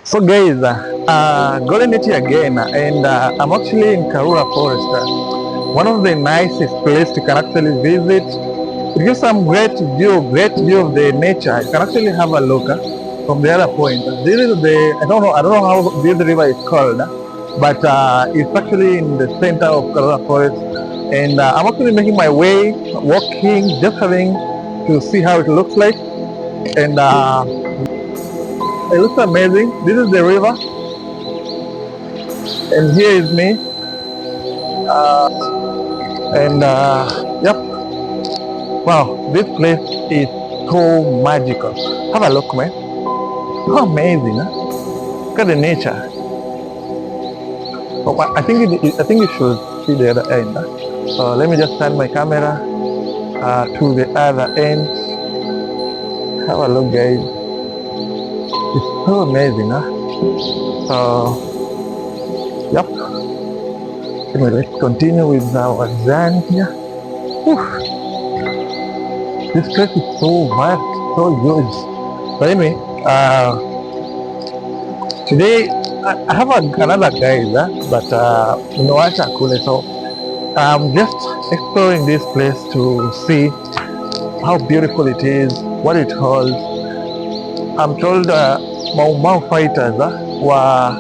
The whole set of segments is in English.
So guys, golden nature again, and I'm actually in Karura Forest, one of the nicest places you can actually visit. It gives some great view of the nature. You can actually have a look from the other point. This is the I don't know how this river is called, but it's actually in the center of Karura Forest, and I'm actually making my way, walking, just having to see how it looks like, and it looks amazing. This is the river, and here is me. And yep, wow, this place is so magical. Have a look, man. How amazing, huh? Look at the nature. Oh, I think you should see the other end. Huh? So let me just turn my camera to the other end. Have a look, guys. It's so amazing, huh? So yep. Anyway, let's continue with our journey here. Whew. This place is so vast, so huge. But anyway, today I have another guide, but Noacha Kule. So I'm just exploring this place to see how beautiful it is, what it holds. I'm told Mau Mau fighters were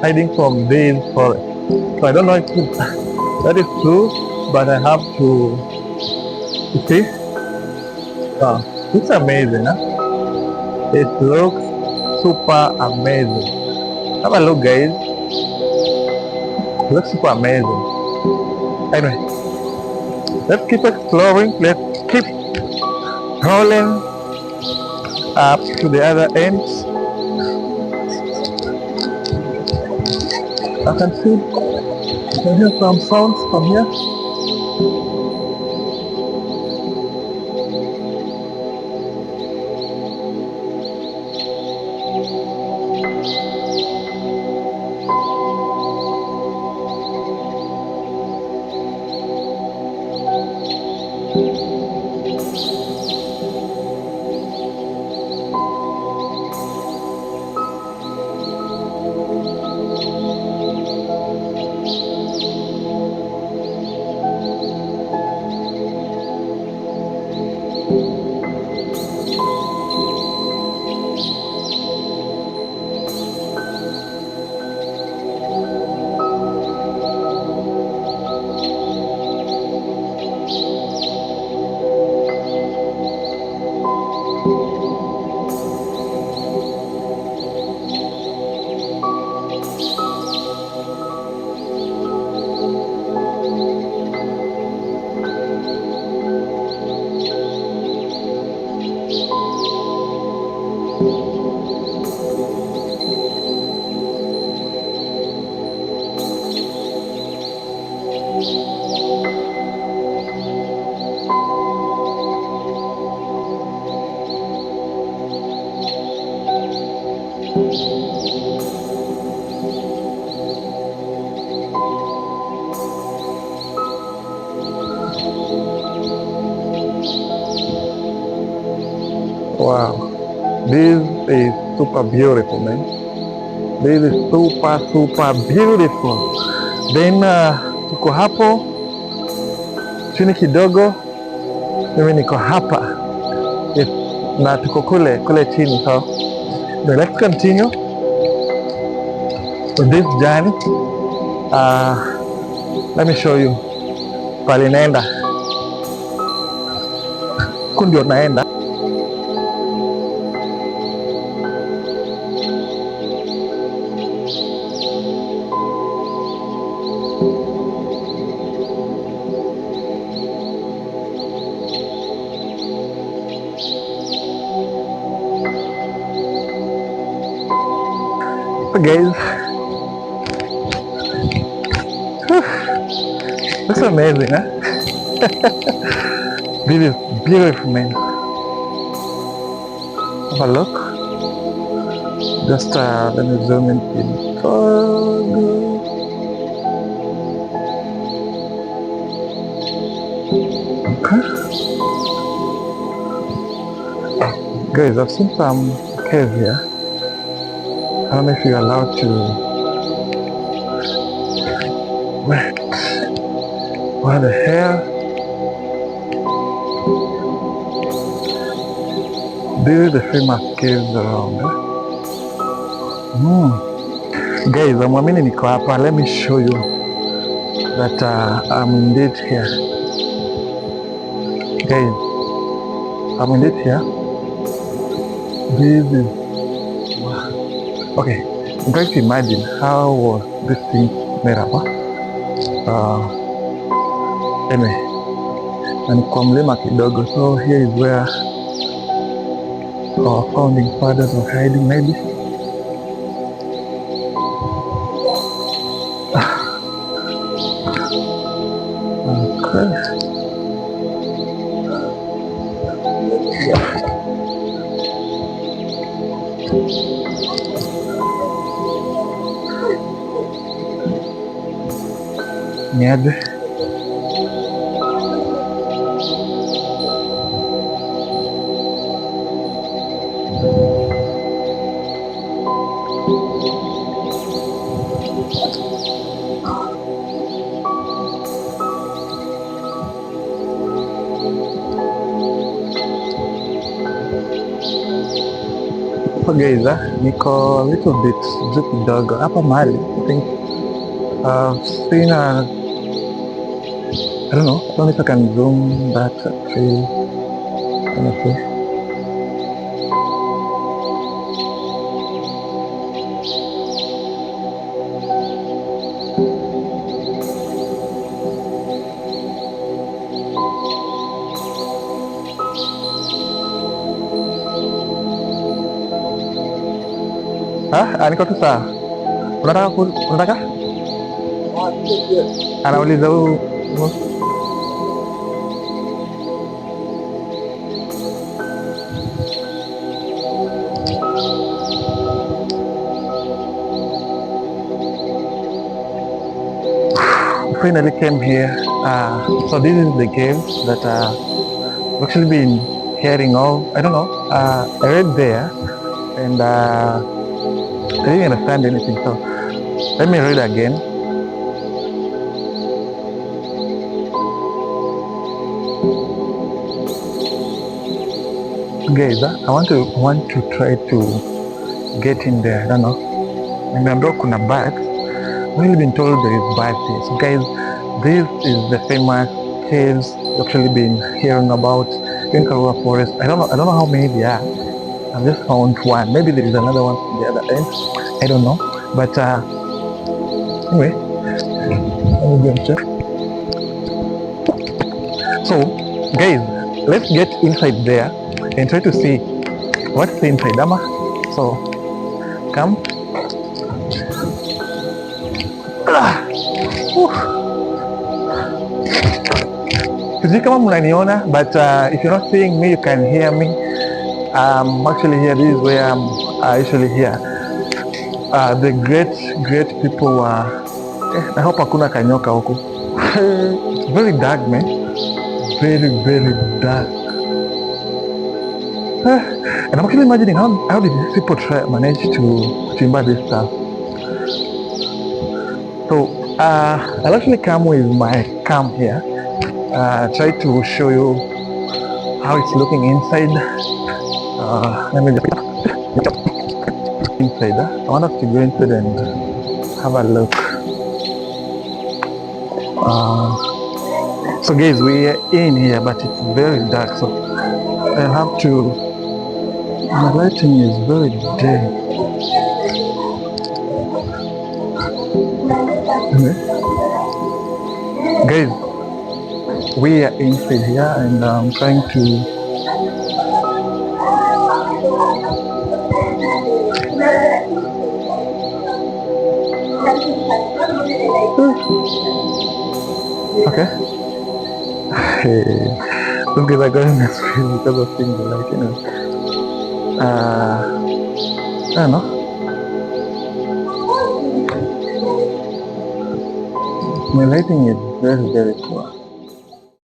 hiding from this forest. So I don't know if that is true, but I have to see. Wow, it's amazing, huh? It looks super amazing. Have a look, guys. It looks super amazing. Anyway, let's keep exploring. Let's keep rolling up to the other end. I can see, I can hear some sounds from here. Wow, this is super beautiful, man. This is super beautiful. Then tuko hapo chini kidogo, mimi niko hapa. Yes, na tuko kule chini. So let's continue with this journey. Let me show you pale naenda. Huku ndio naenda. Guys, looks amazing, huh? This is beautiful, man. Have a look. Just let me zoom in further. Okay. Guys, I've seen some cave here. don't know if you're allowed to wait. What the hell? This is the famous caves around. Guys, I'm niko hapa. Let me show you that I'm indeed here. Guys, I'm indeed here. This is okay. I'm trying to imagine how was this thing made up. Anyway, na ni kwa mlima kidogo, so here is where our founding fathers were hiding maybe. Okay. Niaje? So guys, niko a little bit juu kidogo hapa mahali. I think I've seen I don't know if I can zoom that tree. Let me see. Niko tu sawa. Unataka? Anauliza huyu. Finally came here. So this is the cave that I've actually been hearing of. I don't know. I read there and I didn't understand anything. So let me read again. Guys, I want to try to get in there. I don't know. Nimeambiwa kuna bats. I've only been told there is bats here. So guys, this is the famous caves I've actually been hearing about in Karura Forest. I don't know how many there are. I've just found one. Maybe there is another one on the other end. I don't know. But anyway, let me go and check. So guys, let's get inside there and try to see what's inside, Ama. So come. Sijui kama mnaniona, but if you're not seeing me, you can hear me. I'm actually here. This is where I'm actually here. The great people were. I hope hakuna kanyoka huku. It's very dark, man. Very dark. And I'm actually imagining how did these people manage to timber this stuff. So I'll actually come with my cam here. Try to show you how it's looking inside. Let me just inside. I want us to go inside and have a look. So guys, we are in here, but it's very dark, so I have to. The lighting is very dim. Guys, we are inside here, and I'm trying to. Okay. Hey, don't get that guy in this film because of things like, you know. I don't know. My lighting is very cool.